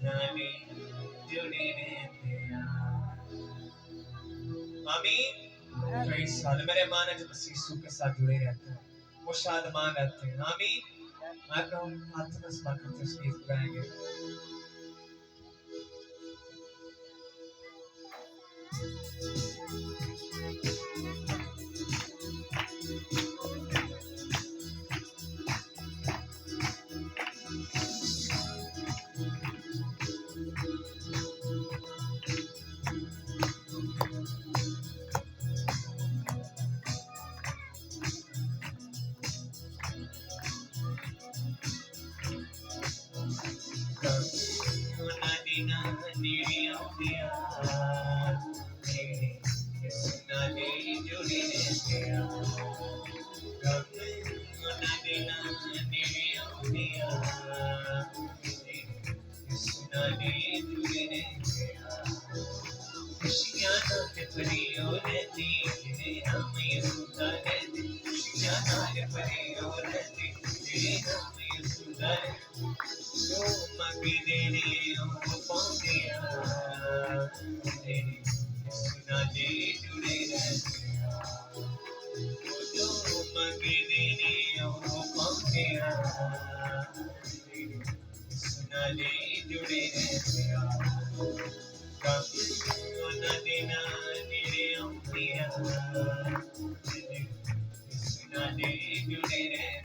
नाले जुड़े रहते हैं। आमीन। कई साल मेरे मान है जब यीशु के साथ जुड़े रहते हैं, वो शादमान रहते हैं। आमीन। आप लोग हाथ में स्मरण करते इस गीत गाएंगे। जुड़े